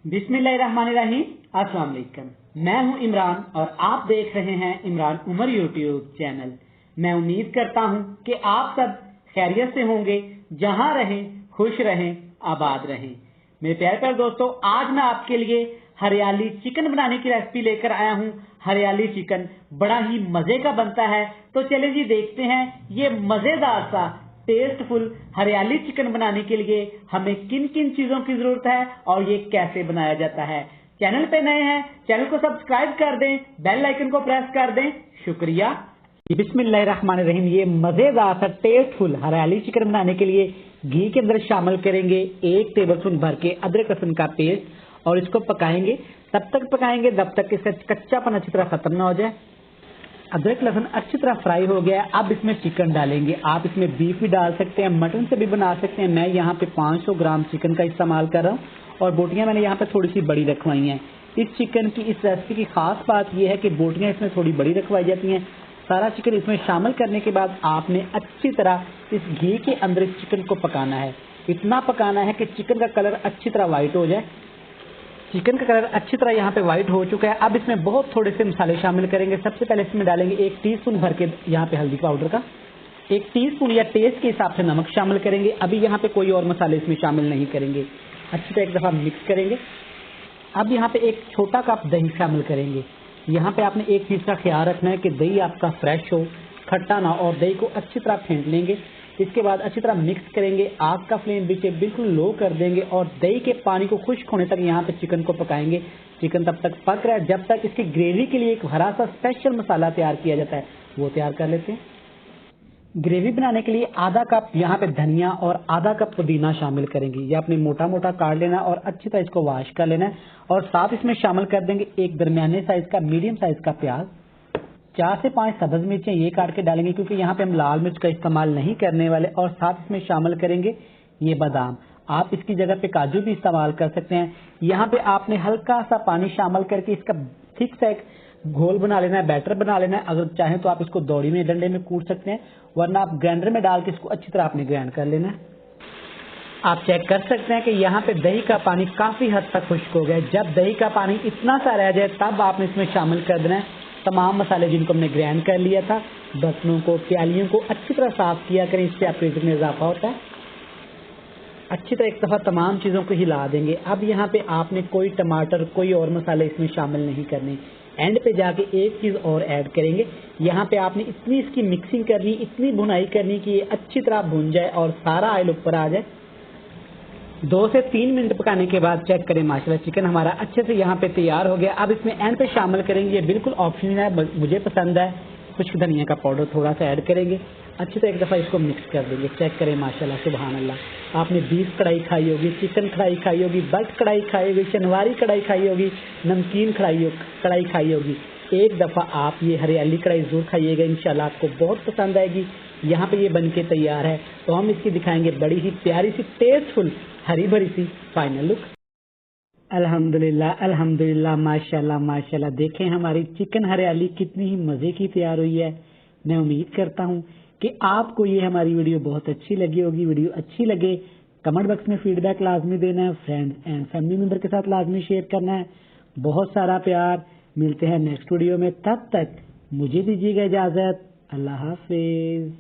बिस्मिल्लाहिर्रहमानिर्रहीम। अस्सलाम वालेकुम। मैं हूं इमरान और आप देख रहे हैं इमरान उमर यूट्यूब चैनल। मैं उम्मीद करता हूं कि आप सब खैरियत से होंगे, जहां रहें खुश रहें, आबाद रहें। मेरे प्यारे प्यारे दोस्तों, आज मैं आपके लिए हरियाली चिकन बनाने की रेसिपी लेकर आया हूं। हरियाली चिकन बड़ा ही मजे का बनता है, तो चलिए जी देखते हैं ये मजेदार सा टेस्टफुल हरियाली चिकन बनाने के लिए हमें किन किन चीजों की जरूरत है और ये कैसे बनाया जाता है। चैनल पे नए हैं, चैनल को सब्सक्राइब कर दें, बेल आइकन को प्रेस कर दें। शुक्रिया। बिस्मिल्लाहिर्रहमानिर्रहीम। ये मजेदार सा टेस्टफुल हरियाली चिकन बनाने के लिए घी के अंदर शामिल करेंगे 1 टेबलस्पून भर के अदरक लहसुन का पेस्ट और इसको पकाएंगे। तब तक पकाएंगे जब तक इसका कच्चापन अच्छी तरह खत्म ना हो जाए। अदरक लहसुन अच्छी तरह फ्राई हो गया है। अब इसमें चिकन डालेंगे। आप इसमें बीफ भी डाल सकते हैं, मटन से भी बना सकते हैं। मैं यहाँ पे 500 ग्राम चिकन का इस्तेमाल कर रहा हूँ और बोटियां मैंने यहाँ पे थोड़ी सी बड़ी रखवाई हैं। इस चिकन की इस रेसिपी की खास बात यह है कि बोटियां इसमें थोड़ी बड़ी रखवाई जाती हैं। सारा चिकन इसमें शामिल करने के बाद आपने अच्छी तरह इस घी के अंदर इस चिकन को पकाना है। इतना पकाना है कि चिकन का कलर अच्छी तरह व्हाइट हो जाए। चिकन का कलर अच्छी तरह यहाँ पे व्हाइट हो चुका है। अब इसमें बहुत थोड़े से मसाले शामिल करेंगे। सबसे पहले इसमें डालेंगे 1 टीस्पून भर के यहाँ पे हल्दी पाउडर का, 1 टीस्पून या टेस्ट के हिसाब से नमक शामिल करेंगे। अभी यहाँ पे कोई और मसाले इसमें शामिल नहीं करेंगे। अच्छी तरह एक दफा मिक्स करेंगे। अब यहाँ पे 1 छोटा कप दही शामिल करेंगे। यहाँ पे आपने एक चीज का ख्याल रखना है कि दही आपका फ्रेश हो, खट्टा ना, और दही को अच्छी तरह फेंट लेंगे। इसके बाद अच्छी तरह मिक्स करेंगे। आग का फ्लेम बीच बिल्कुल लो कर देंगे और दही के पानी को खुश्क होने तक यहाँ पे चिकन को पकाएंगे। चिकन तब तक पक रहा है जब तक इसकी ग्रेवी के लिए एक हरा सा स्पेशल मसाला तैयार किया जाता है, वो तैयार कर लेते हैं। ग्रेवी बनाने के लिए आधा कप यहाँ पे धनिया और आधा कप पुदीना शामिल करेंगे। ये आपने मोटा मोटा काट लेना और अच्छी तरह इसको वॉश कर लेना है। और साथ इसमें शामिल कर देंगे एक दरमियाने साइज का मीडियम साइज का प्याज, 4 से 5 सब्ज मिर्चें ये काट के डालेंगे क्योंकि यहाँ पे हम लाल मिर्च का इस्तेमाल नहीं करने वाले। और साथ इसमें शामिल करेंगे ये बादाम। आप इसकी जगह पे काजू भी इस्तेमाल कर सकते हैं। यहाँ पे आपने हल्का सा पानी शामिल करके इसका थिक सा एक घोल बना लेना है, बैटर बना लेना है। अगर चाहें तो आप इसको दौड़ी में, डंडे में कूट सकते हैं, वरना आप ग्राइंडर में डाल के इसको अच्छी तरह आपने ग्राइंड कर लेना है। आप चेक कर सकते हैं कि यहाँ पे दही का पानी काफी हद तक खुश्क हो गया है। जब दही का पानी इतना सा रह जाए तब आपने इसमें शामिल कर देना है तमाम मसाले जिनको हमने ग्राइंड कर लिया था। बर्तनों को, प्यालियों को अच्छी तरह साफ किया करें, इससे आपके रिज़्क में इजाफा होता है। अच्छी तरह एक दफा तमाम चीजों को हिला देंगे। अब यहाँ पे आपने कोई टमाटर, कोई और मसाले इसमें शामिल नहीं करने। एंड पे जाके एक चीज और ऐड करेंगे। यहाँ पे आपने इतनी इसकी मिक्सिंग करनी, इतनी भुनाई करनी कि ये अच्छी तरह भुन जाए और सारा ऑयल ऊपर आ जाए। 2 से 3 मिनट पकाने के बाद चेक करें, माशाल्लाह चिकन हमारा अच्छे से यहाँ पे तैयार हो गया। अब इसमें एंड पे शामिल करेंगे, ये बिल्कुल ऑप्शनल है, मुझे पसंद है, खुश्क धनिया का पाउडर थोड़ा सा ऐड करेंगे। अच्छे से एक दफ़ा इसको मिक्स कर देंगे। चेक करें, माशाल्लाह सुभान अल्लाह। आपने बीफ कढ़ाई खाई होगी, चिकन कढ़ाई खाई होगी, बट कढ़ाई खाई होगी, शनवारी कढ़ाई खाई होगी, नमकीन कढ़ाई खाई होगी। एक दफ़ा आप ये हरियाली कढ़ाई जरूर खाइएगा, इंशाल्लाह आपको बहुत पसंद आएगी। यहाँ पे ये बनके तैयार है, तो हम इसकी दिखाएंगे बड़ी ही प्यारी सी टेस्टफुल हरी भरी सी फाइनल लुक। अल्हम्दुलिल्लाह अल्हम्दुलिल्लाह, माशाल्लाह माशाल्लाह। देखें हमारी चिकन हरियाली कितनी ही मजे की तैयार हुई है। मैं उम्मीद करता हूँ कि आपको ये हमारी वीडियो बहुत अच्छी लगी होगी। वीडियो अच्छी लगे कमेंट बॉक्स में फीडबैक लाजमी देना है, फ्रेंड्स एंड फैमिली मेंबर के साथ लाजमी शेयर करना है। बहुत सारा प्यार। मिलते हैं नेक्स्ट वीडियो में, तब तक मुझे दीजिएगा इजाजत। अल्लाह हाफिज।